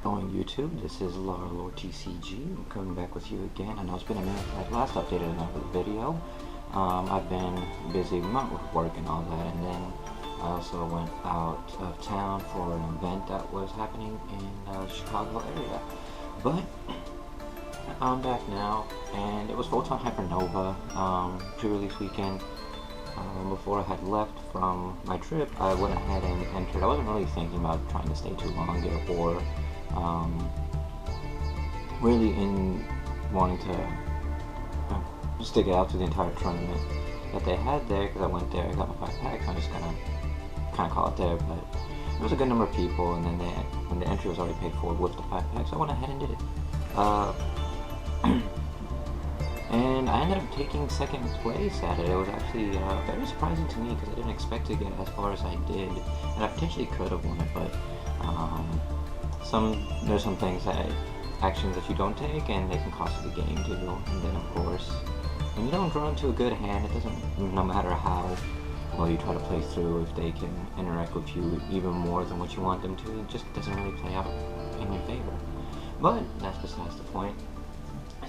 going YouTube? This is Lord TCG. I'm coming back with you again. I know it's been a minute. I last updated another video. I've been busy with work and all that, and then I also went out of town for an event that was happening in the Chicago area. But I'm back now, and it was Photon Hypernova pre-release weekend. Before I had left from my trip, I went ahead and entered. I wasn't really thinking about trying to stay too long there, or really in wanting to stick it out to the entire tournament that they had there, because I went there, I got my 5 packs, I'm just gonna kind of call it there. But it was a good number of people, and then when the entry was already paid for with the 5 packs, I went ahead and did it. And I ended up taking second place at it. It was actually very surprising to me, because I didn't expect to get as far as I did, and I potentially could have won it, but there's some things actions that you don't take, and they can cost you the game too. And then of course, when you don't draw into a good hand, it doesn't, no matter how well you try to play through, if they can interact with you even more than what you want them to, it just doesn't really play out in your favor. But that's besides the point.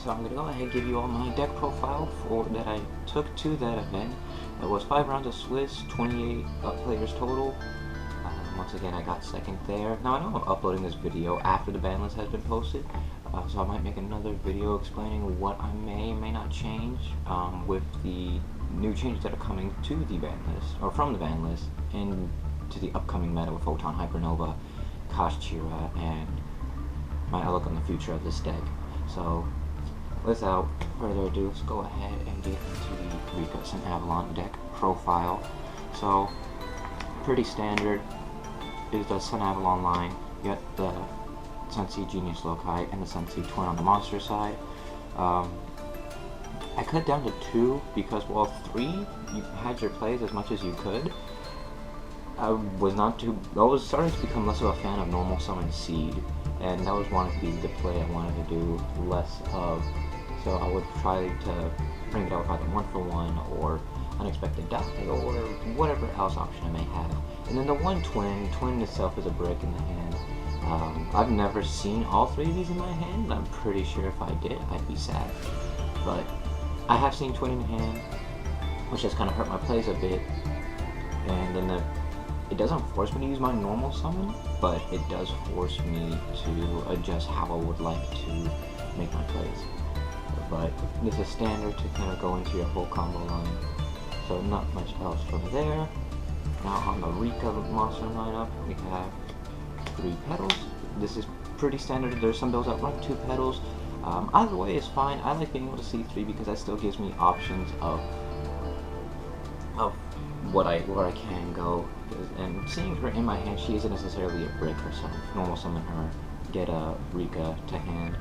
So I'm going to go ahead and give you all my deck profile that I took to that event. It was 5 rounds of Swiss, 28 players total. Once again, I got second there. Now I know I'm uploading this video after the ban list has been posted, so I might make another video explaining what I may not change with the new changes that are coming to the ban list, or from the ban list, and to the upcoming meta with Photon Hypernova, PHHY, and my outlook on the future of this deck. So without further ado, let's go ahead and get into the Rikka Sunavalon deck profile. So, pretty standard is the Sunavalon line. You got the Sunseed Genius Loci and the Sunseed Twin on the monster side. I cut down to 2 because while 3 you had your plays as much as you could, I was starting to become less of a fan of normal summon Seed, and that was wanting to be the play I wanted to do less of. So I would try to bring it out with either 1-for-1 or Unexpected Die, or whatever else option I may have. And then the Twin itself is a brick in the hand. I've never seen all 3 of these in my hand, and I'm pretty sure if I did, I'd be sad. But I have seen Twin in hand, which has kind of hurt my plays a bit. And then it doesn't force me to use my normal summon, but it does force me to adjust how I would like to make my plays. But this is standard to kind of go into your whole combo line, so not much else from there. Now on the Rikka monster lineup, we have 3 petals. This is pretty standard. There's some builds that run 2 petals. Either way is fine. I like being able to see 3 because that still gives me options of where I can go. And seeing her in my hand, she isn't necessarily a brick herself. Normal summon her, get a Rikka to hand,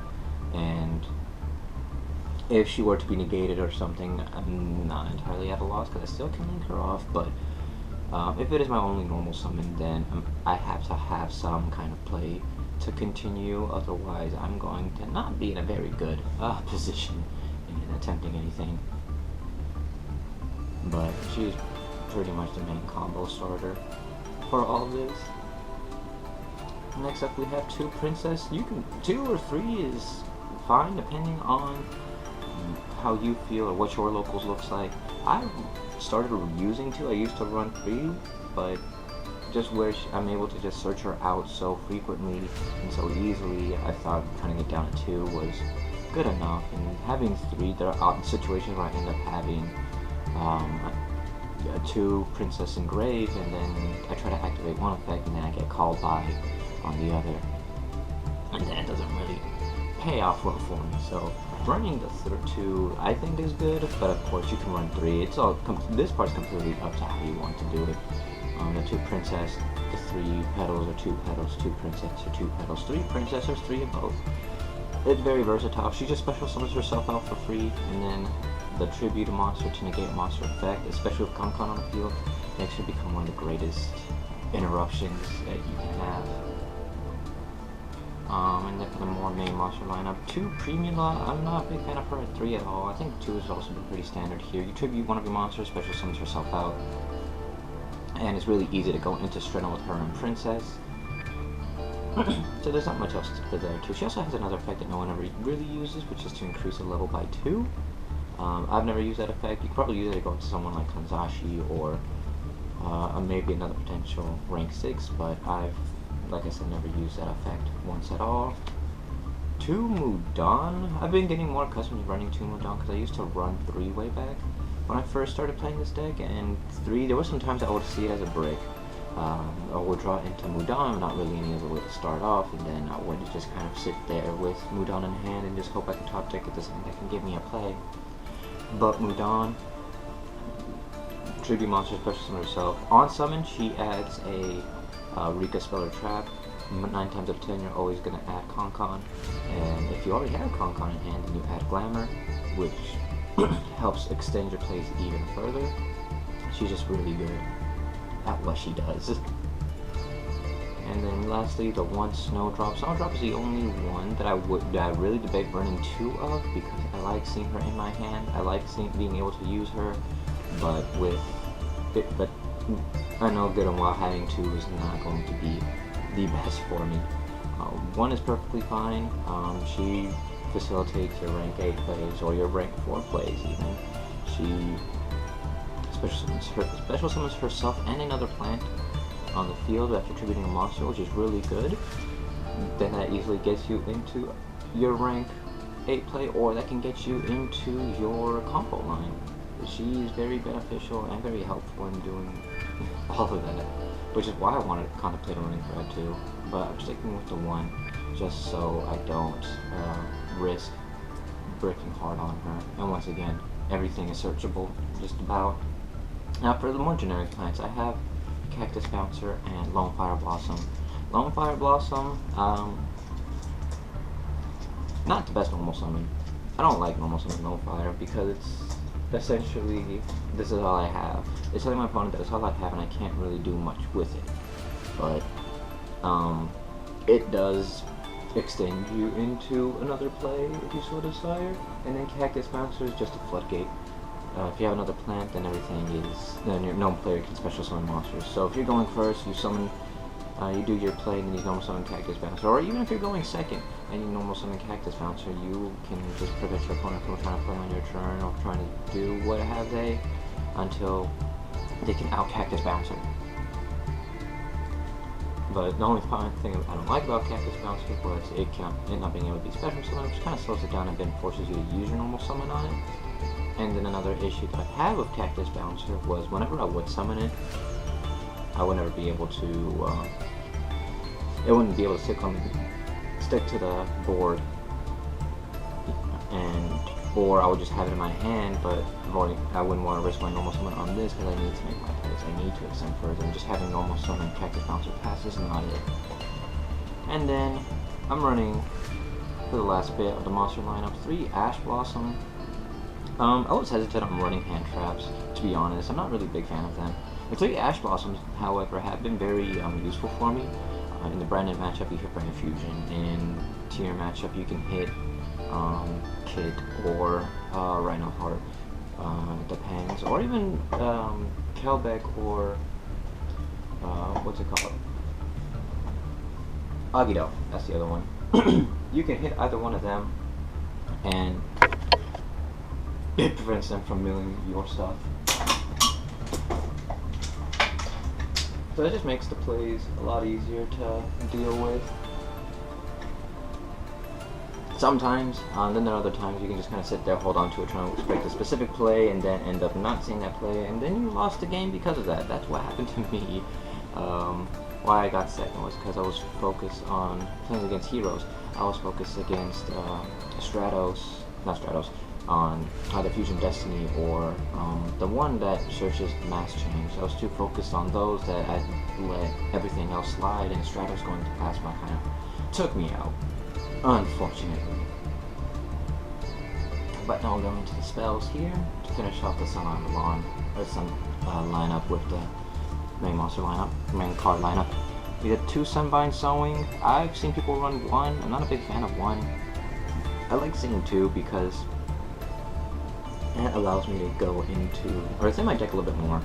and if she were to be negated or something, I'm not entirely at a loss because I still can link her off. But if it is my only normal summon, then I have to have some kind of play to continue. Otherwise, I'm going to not be in a very good position in attempting anything. But she's pretty much the main combo starter for all this. Next up, we have 2 Princess. You can 2 or 3 is fine depending on how you feel or what your locals looks like. I started using 2. I used to run 3, but just wish I'm able to just search her out so frequently and so easily. I thought trying to get down to 2 was good enough, and having 3, there are situations where I end up having 2 Princess engraved, and then I try to activate one effect and then I get called by on the other, and then it doesn't really pay off well for me. So running the 2 I think is good, but of course you can run 3. It's all this part's completely up to how you want to do it. The 2 Princess, the 3 petals or 2 petals, 2 Princess or 2 petals, 3 Princess or 3 of both. It's very versatile. She just special summons herself out for free, and then the tribute a monster to negate a monster effect, especially with Concon on the field, makes her become one of the greatest interruptions that you can have. And then for the more main monster lineup, 2 Primula, I'm not a big fan of her at 3 at all. I think 2 has also been pretty standard here. You tribute one of your monsters, special summons herself out, and it's really easy to go into Strenna with her and Princess. So there's not much else to there too. She also has another effect that no one ever really uses, which is to increase a level by 2. I've never used that effect. You could probably use it to go to someone like Kanzashi or maybe another potential rank 6, but I've, like I said, never used that effect once at all. 2 Mudan. I've been getting more accustomed to running 2 Mudan because I used to run 3 way back when I first started playing this deck, and 3, there were some times I would see it as a brick. I would draw into Mudan, not really any other way to start off, and then I would just kind of sit there with Mudan in hand and just hope I can top deck it to something that can give me a play. But Mudan, tribute monster special summon herself. On summon, she adds a Rikka Speller Trap. 9 times out of 10, you're always going to add Con-Con. And if you already have Con-Con in hand, then you add Glamour, which helps extend your plays even further. She's just really good at what she does. And then lastly, the 1 Snowdrop. Snowdrop is the only one that I really debate running 2 of, because I like seeing her in my hand. I like being able to use her, but I know good and well having 2 is not going to be the best for me. 1 is perfectly fine. She facilitates your rank 8 plays or your rank 4 plays even. She special summons herself and another plant on the field after tributing a monster, which is really good. Then that easily gets you into your rank 8 play, or that can get you into your combo line. She is very beneficial and very helpful in doing all of that, which is why I wanted to contemplate running Red 2, but I'm sticking with the 1 just so I don't risk bricking hard on her. And once again, everything is searchable, just about. Now for the more generic plants, I have Cactus Bouncer and Lone Fire Blossom. Lone Fire Blossom, not the best normal summon. I don't like normal summon Lone Fire because it's essentially, this is all I have. It's telling my opponent that it's all I have and I can't really do much with it. But it does extend you into another play if you so desire. And then Cactus Bouncer is just a floodgate. If you have another plant, then then your known player can special summon monsters. So if you're going first, you summon, you do your play, and then you normal summon Cactus Bouncer. Or even if you're going second and you normal summon Cactus Bouncer, you can just prevent your opponent from trying to play on your turn or trying to do what have they until they can out Cactus Bouncer. But the only thing I don't like about Cactus Bouncer was it not being able to be special summon, which kind of slows it down and then forces you to use your normal summon on it. And then another issue that I have with Cactus Bouncer was whenever I would summon it, I would never be able to, it wouldn't be able to stick to the board, or I would just have it in my hand, but I wouldn't want to risk my normal summon on this because I need to make my plays, I need to extend further, and just having normal summon Cactus Bouncer pass is not it. And then, I'm running, for the last bit of the monster lineup, 3 Ash Blossom. I was hesitant on running hand traps, to be honest. I'm not really a big fan of them. The 3 Ash Blossoms, however, have been very useful for me. In the Branded matchup, you hit Brand Fusion. In Tier matchup, you can hit Kid or Rhino Heart. Depends. Or even Kelbeck or what's it called? Agido. That's the other one. You can hit either one of them, and it prevents them from milling your stuff. So it just makes the plays a lot easier to deal with. Sometimes, then there are other times you can just kind of sit there, hold on to it, trying to expect a specific play, and then end up not seeing that play, and then you lost the game because of that. That's what happened to me. Why I got second was because I was focused on playing against heroes. I was focused against on either Fusion Destiny or the one that searches mass change. I was too focused on those that I let everything else slide, and Stratos going to pass by kind of took me out, unfortunately. But now we're going to the spells here to finish off the Sunavalon lineup with the main monster lineup, main card lineup. We had 2 Sunbind Sowing. I've seen people run 1. I'm not a big fan of 1. I like seeing 2 because it allows me to go into, or it's in my deck a little bit more.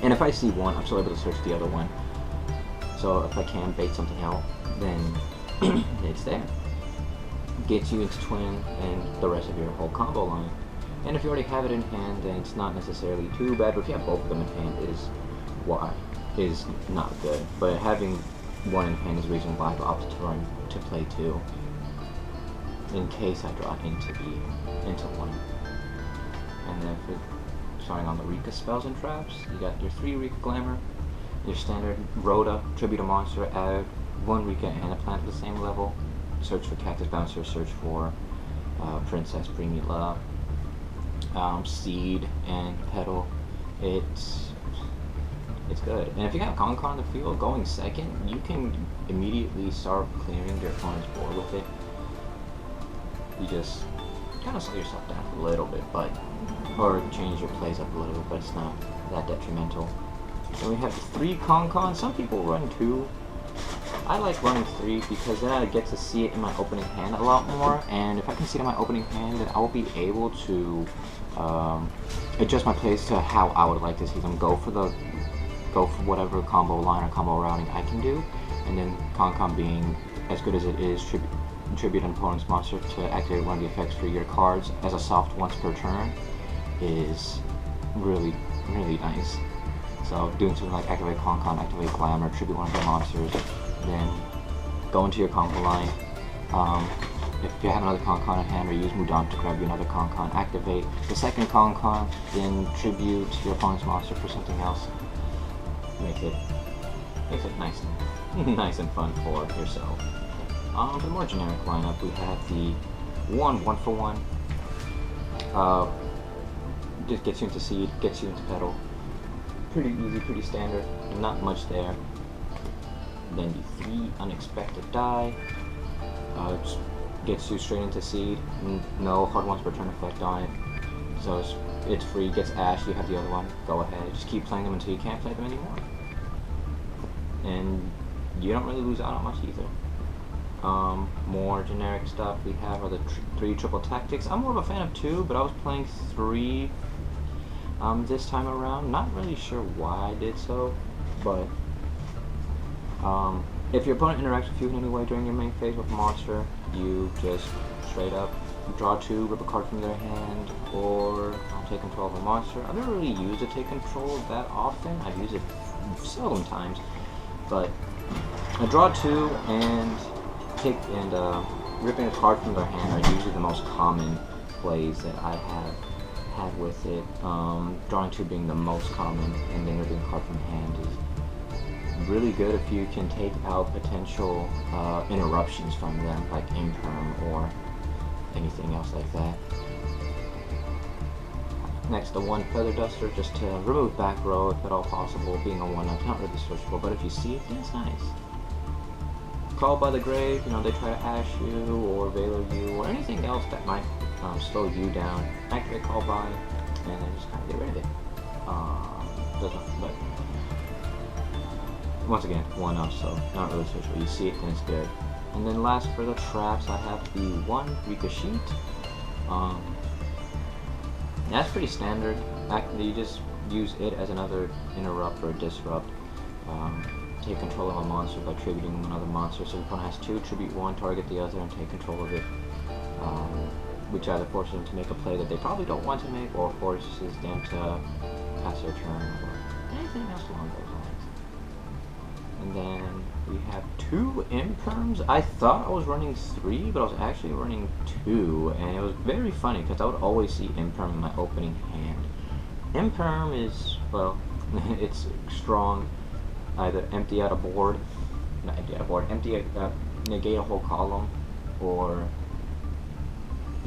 And if I see 1, I'm still able to search the other one. So if I can bait something out, then it's there. Gets you into twin and the rest of your whole combo line. And if you already have it in hand, then it's not necessarily too bad, but if you have both of them in hand is not good. But having one in hand is the reason why I've opted to play two, in case I draw into one. And then for starting on the Rikka spells and traps, you got your 3 Rikka Glamour, your standard Rhoda, tribute a monster, add 1 Rikka and a plant at the same level, search for Cactus Bouncer, search for Princess Primula, Seed and Petal. It's good. And if you got Con on the field going second, you can immediately start clearing your opponent's board with it. You just kind of slow yourself down a little bit, or change your plays up a little bit, but it's not that detrimental. Then we have 3 Con. Some people run 2. I like running 3 because then I get to see it in my opening hand a lot more, and if I can see it in my opening hand, then I will be able to adjust my plays to how I would like to see them. Go for whatever combo line or combo routing I can do, and then Con being as good as it is, tribute an opponent's monster to activate one of the effects for your cards as a soft once per turn is really, really nice. So doing something like activate Con, activate Glamour, tribute one of your monsters, then go into your combo line. If you have another Con in hand, or use Mudan to grab you another Con, activate the second Con, then tribute your opponent's monster for something else. Makes it nice and fun for yourself. For the more generic lineup, we have the 1 for 1. Just gets you into Seed, gets you into Petal. Pretty easy, pretty standard, not much there. Then the 3 Unexpected Die. Just gets you straight into Seed, no hard once per turn effect on it. So it's free, gets Ash, you have the other one, go ahead. Just keep playing them until you can't play them anymore. And you don't really lose out on much either. More generic stuff we have are the 3 Triple Tactics. I'm more of a fan of 2, but I was playing 3 this time around. Not really sure why I did so, but if your opponent interacts with you in any way during your main phase with a monster, you just straight up draw 2, rip a card from their hand, or take control of a monster. I've never really used a take control that often. I've used it seldom times, but I draw 2 and ripping a card from their hand are usually the most common plays that I have had with it. Drawing 2 being the most common, and then ripping a card from hand is really good if you can take out potential interruptions from them, like Imperm or anything else like that. Next, the 1 Feather Duster, just to remove back row if at all possible. Being a 1-up, not really searchable, but if you see it, then it's nice. Called by the Grave, they try to Ash you or Veiler you or anything else that might slow you down. Activate Call by, and then just kind of get rid of it. But once again, 1-up, so not really searchable. You see it, then it's good. And then last for the traps, I have the 1 Rikka Sheet. That's pretty standard. Actually, you just use it as another interrupt or disrupt. Take control of a monster by tributing another monster. So if one has 2, tribute 1, target the other, and take control of it. Which either forces them to make a play that they probably don't want to make, or forces them to pass their turn, or anything else along those lines. And then we have 2 Imperms. I thought I was running 3, but I was actually running 2, and it was very funny because I would always see Imperm in my opening hand. Imperm is, well, it's strong. Either negate a whole column, or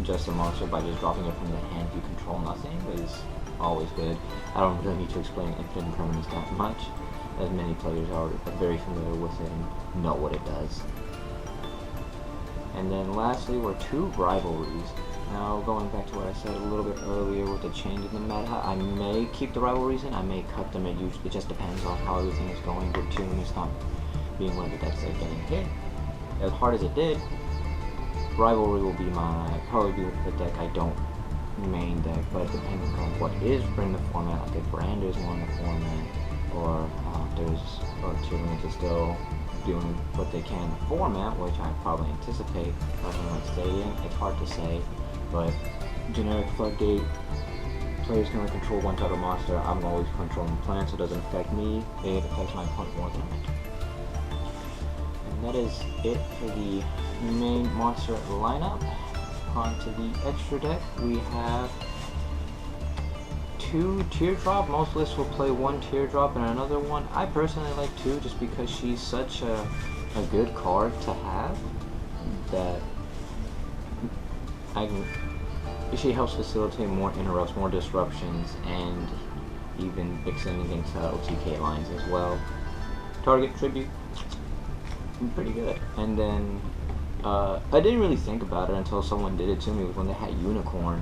just a monster by just dropping it from the hand if you control nothing is always good. I don't really need to explain infinite impermanence that much, as many players are very familiar with it and know what it does. And then lastly were 2 Rivalries. Now going back to what I said a little bit earlier with the change in the meta, I may keep the Rivalries in, I may cut them. It just depends on how everything is going. With Tune is not being one of the decks that are getting hit as hard as it did. Rivalry will be probably be the deck I don't main deck, but depending on what is in the format, like if Brand is more in the format, or there's tier limits are still doing what they can in the format, which I probably anticipate might stay in. It's hard to say, but generic floodgate, players can only control one type of monster. I'm always controlling plants, so it doesn't affect me. It affects my opponent more than I meant. And that is it for the main monster lineup. Onto the extra deck, we have 2 Teardrop. Most lists will play 1 Teardrop and another one. I personally like 2 just because she's such a good card to have that she helps facilitate more interrupts, more disruptions, and even extending into OTK lines as well. Target tribute, pretty good. And then I didn't really think about it until someone did it to me when they had Unicorn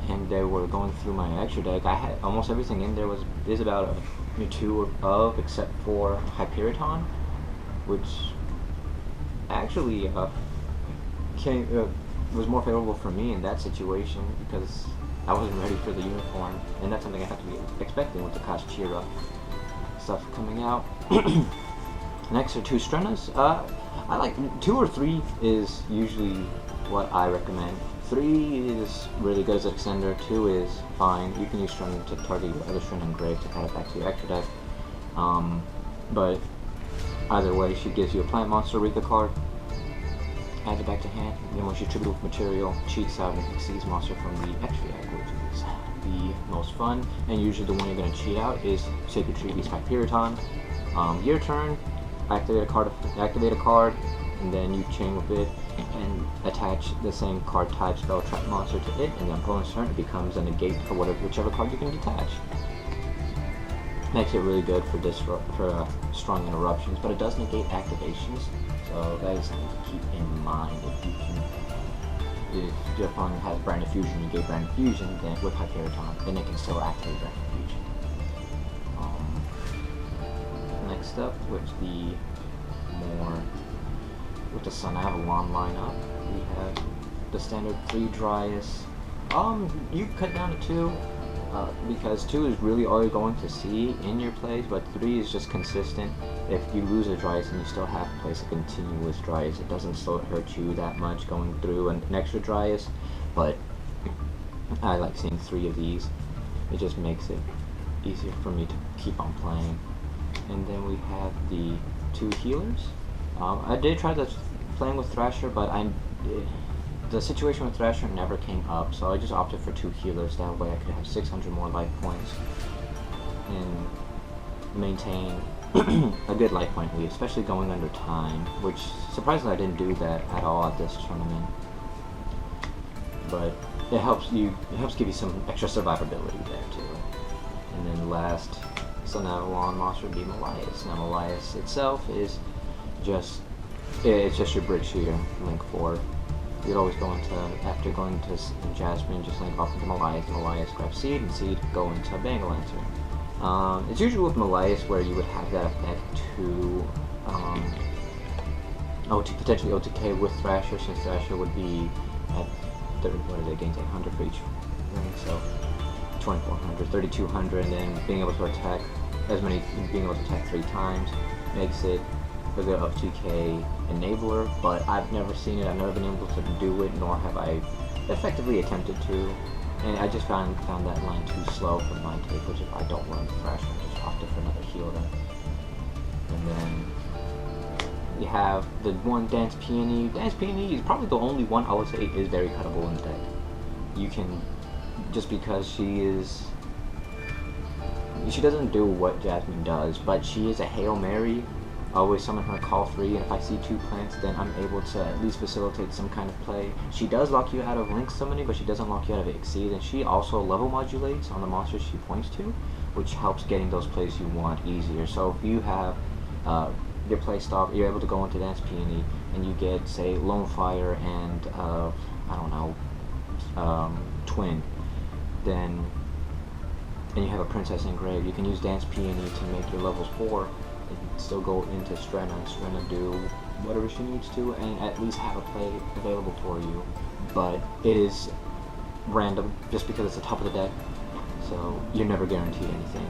and they were going through my extra deck. I had almost everything in there is about a 2 of, except for Hyperiton, which actually was more favorable for me in that situation because I wasn't ready for the Unicorn, and that's something I have to be expecting with the Kashira stuff coming out. Next are 2 Strenas. I like 2 or 3 is usually what I recommend. 3 is really good as an extender, 2 is fine. You can use Strena to target your other Strena engraved to add it back to your extra deck. But either way, she gives you a plant monster, Rikka card, adds it back to hand, and then when she tribute with material, cheats out and exceeds monster from the extra deck, which is the most fun. And usually the one you're going to cheat out is Sacred Tree Beast Hyperiton. Your turn, activate a card, and then you chain with it and attach the same card type spell trap monster to it, and then opponent's turn it becomes a negate for whichever card you can detach. Makes it really good for strong interruptions, but it does negate activations, so that is something to keep in mind. If your opponent has Branded Fusion, you get Branded Fusion, then with Hyperiton, then it can still activate Branded Fusion. Next up, with the Sunavalon lineup, we have the standard 3 Dryas. You cut down to 2, because 2 is really all you're going to see in your plays, but 3 is just consistent. If you lose a Dryas and you still have to place a continuous Dryas, it doesn't hurt you that much going through an extra Dryas, but I like seeing 3 of these. It just makes it easier for me to keep on playing. And then we have the 2 healers. I did try playing with Thrasher, but the situation with Thrasher never came up, so I just opted for 2 healers. That way I could have 600 more life points and maintain a good life point lead, especially going under time, which surprisingly I didn't do that at all at this tournament. But it helps give you some extra survivability there too. And then last Sunavalon monster would be Melias. Now Melias itself is it's just your Bridge Shooter, link 4. You'd always go into, after going to Jasmine, just link off into Melias, grab Seed, and Seed go into Bangalancer. It's usually with Melias where you would have that effect to potentially OTK with Thrasher, since Thrasher would be at gains 800 for each ring, so 2400, 3200, and then being able to attack being able to attack 3 times makes it a good OTK enabler, but I've never seen it, I've never been able to do it, nor have I effectively attempted to, and I just found that line too slow for my take, which if I don't run the Thrasher, I just opted for another healer. And then you have the one Dance Peony. Dance Peony is probably the only one I would say is very cuttable in the deck. You can, just because she doesn't do what Jasmine does, but she is a Hail Mary. I always summon her call 3, and if I see 2 plants, then I'm able to at least facilitate some kind of play. She does lock you out of Link Summoning, but she doesn't lock you out of Exceed, and she also level modulates on the monsters she points to, which helps getting those plays you want easier. So if you have your play stop, you're able to go into Dance Peony, and you get, say, Lone Fire and, I don't know, Twin, then, and you have a Princess engraved, you can use Dance Peony to make your levels 4, and still go into Strena, and Strena do whatever she needs to, and at least have a play available for you. But it is random, just because it's the top of the deck, so you're never guaranteed anything.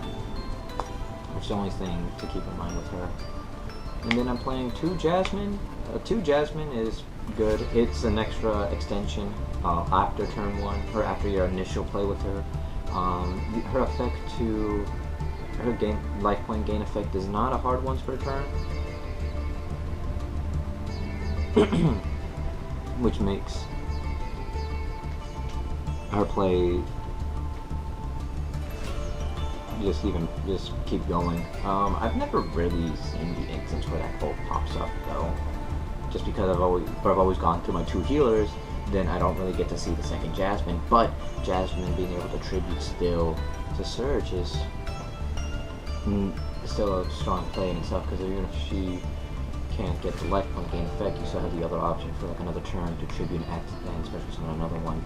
That's the only thing to keep in mind with her. And then I'm playing 2 Jasmine. 2 Jasmine is good. It's an extra extension after turn 1, or after your initial play with her. Her effect to her life point gain effect is not a hard once per turn, which makes her play just keep going. I've never really seen the instance where that ult pops up though, just because I've always gone through my 2 healers. Then I don't really get to see the second Jasmine. But Jasmine being able to tribute still to Surge is still a strong play in itself, because even if she can't get the life point gain effect, you still have the other option for like another turn to tribute and especially summon another one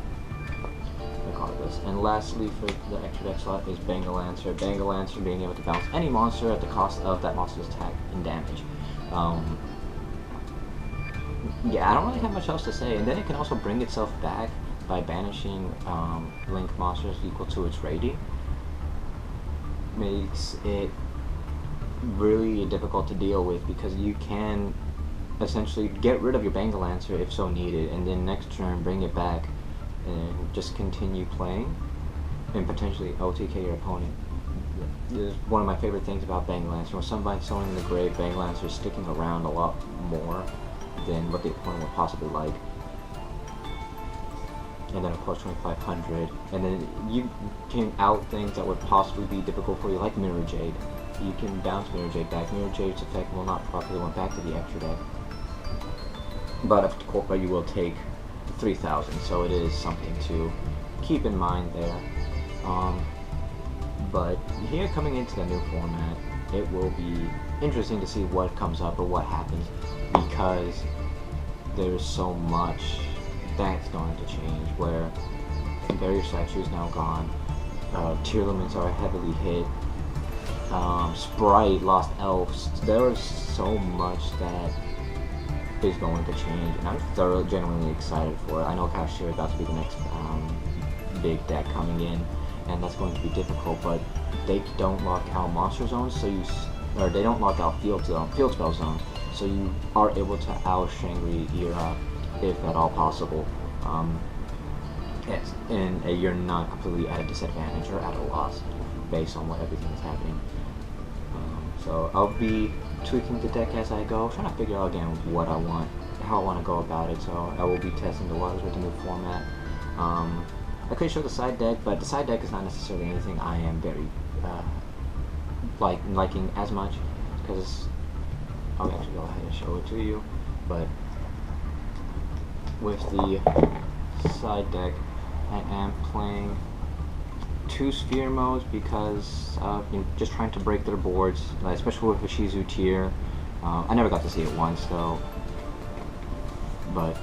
regardless. And lastly, for the extra deck slot is Bangalancer. Bangalancer being able to bounce any monster at the cost of that monster's attack and damage. Yeah, I don't really have much else to say. And then it can also bring itself back by banishing Link monsters equal to its rating. Makes it really difficult to deal with, because you can essentially get rid of your Bangalancer if so needed, and then next turn bring it back and just continue playing and potentially OTK your opponent. This is one of my favorite things about Bangalancer. When somebody's throwing in the grave, Bangalancer is sticking around a lot more than what the opponent would possibly like. And then of course 2500, and then you can out things that would possibly be difficult for you, like Mirror Jade. You can bounce Mirror Jade back. Mirror Jade's effect will not properly went back to the extra deck, but of course you will take 3000, so it is something to keep in mind there. But here, coming into the new format, it will be interesting to see what comes up or what happens, because there's so much that's going to change, where Barrier Statue is now gone, tier limits are heavily hit, Sprite, Lost Elves. There is so much that is going to change, and I'm genuinely excited for it. I know Kashir is about to be the next big deck coming in, and that's going to be difficult, but they don't lock out monster zones, so they don't lock out field spell zones, so you are able to out Shangri Era if at all possible. Yes, and you're not completely at a disadvantage or at a loss based on what everything is happening. So I'll be tweaking the deck as I go, trying to figure out again what I want, how I want to go about it. So I will be testing the waters with the new format. I could show the side deck, but the side deck is not necessarily anything I am very liking as much, because I'll actually go ahead and show it to you. But with the side deck, I am playing 2 sphere modes, because just trying to break their boards, especially with Ishizu Tear. I never got to see it once though, but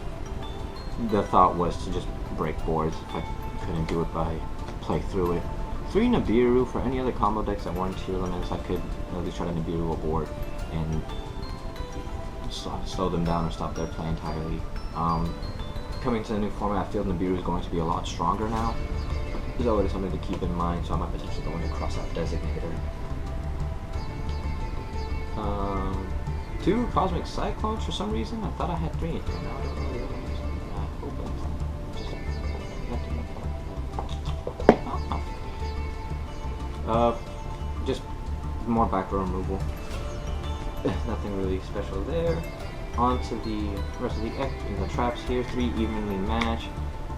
the thought was to just break boards if I couldn't do it by play through it. 3 Nibiru. For any other combo decks that weren't tier limits, I could at least try to Nibiru a board and slow them down or stop their play entirely. Coming to the new format, I feel Nibiru is going to be a lot stronger now. There's already something to keep in mind, so I might potentially go into cross-out Designator. 2 Cosmic Cyclones for some reason. I thought I had 3 in here. Now I don't know the others. Just more back row removal. Nothing really special there. On to the rest of the traps here. 3 evenly matched.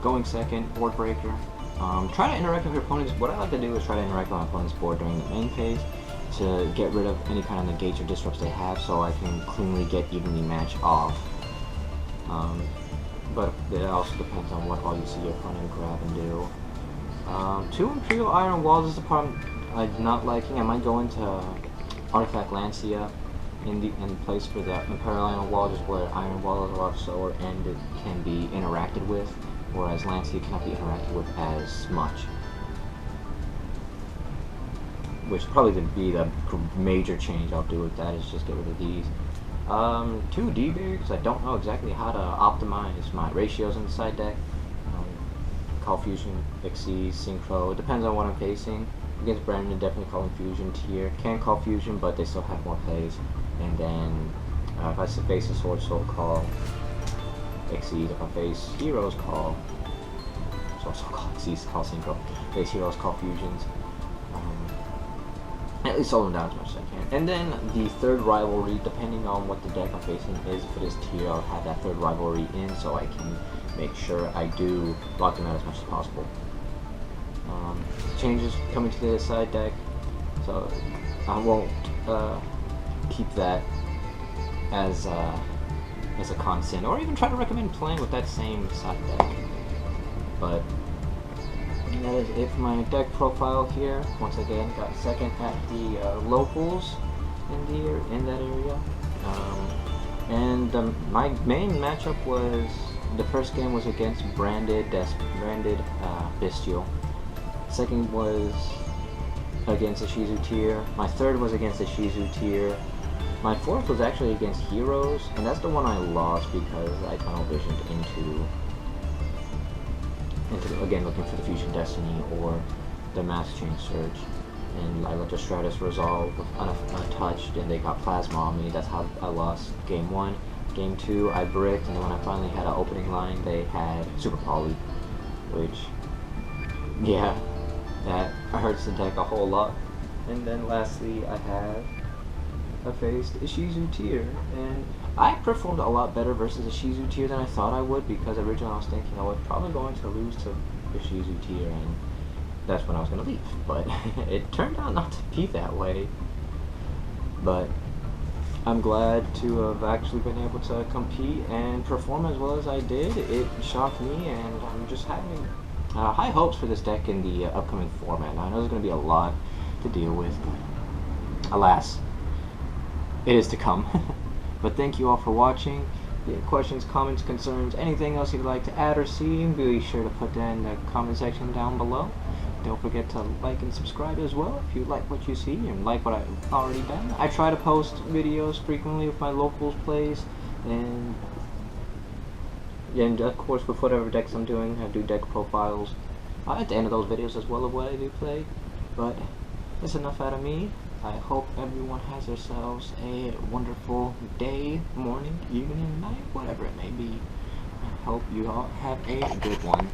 Going second, board breaker. Try to interact with your opponents. What I like to do is try to interact with my opponent's board during the main phase to get rid of any kind of negates or disrupts they have, so I can cleanly get evenly matched off. But it also depends on what all you see your opponent grab and do. 2 Imperial Iron Walls is the part I'm not liking. I might go into Artifact Lancia in place for the Imperial Iron Wall, just where Iron Wall is a lot slower and it can be interacted with, whereas Lancia cannot be interacted with as much. Which probably would be the major change I'll do with that, is just get rid of these. 2 D-Barrier, because I don't know exactly how to optimize my ratios in the side deck. Call Fusion, Xyz, Synchro, it depends on what I'm facing. against Brandon, definitely calling Fusion Tear. Can call Fusion, but they still have more plays. And then if I face a Sword Soul, call Exceed. If I face Heroes, call Sword Soul, call Exceed, call Synchro. Face Heroes, call Fusions. At least slow them down as much as I can. And then the third rivalry, depending on what the deck I'm facing is, if it is Tier, I'll have that third rivalry in so I can make sure I do block them out as much as possible. Changes coming to the side deck, so I won't keep that as a constant, or even try to recommend playing with that same side deck. But that is it for my deck profile here. Once again, got second at the locals in that area, and my main matchup was, the first game was against Branded Bystial. Second was against Ishizu Tear. My third was against Ishizu Tear. My fourth was actually against Heroes, and that's the one I lost because I tunnel visioned into again looking for the Fusion Destiny or the Mask Change Surge, and I let the Stratus resolve untouched, and they got Plasma on me. That's how I lost game 1. Game 2 I bricked, and then when I finally had an opening line, they had Super Poly, which, yeah, that hurts the deck a whole lot. And then lastly I faced Ishizu Tear, and I performed a lot better versus Ishizu Tear than I thought I would, because originally I was thinking I was probably going to lose to Ishizu Tear, and that's when I was going to leave. But it turned out not to be that way. But I'm glad to have actually been able to compete and perform as well as I did. It shocked me, and I'm just having high hopes for this deck in the upcoming format. Now, I know there's going to be a lot to deal with, but alas, it is to come. But thank you all for watching. If you have questions, comments, concerns, anything else you'd like to add or see, be sure to put that in the comment section down below. Don't forget to like and subscribe as well if you like what you see and like what I've already done. I try to post videos frequently with my locals plays, and of course with whatever decks I'm doing, I do deck profiles at the end of those videos as well of what I do play. But that's enough out of me. I hope everyone has themselves a wonderful day, morning, evening, night, whatever it may be. I hope you all have a good one.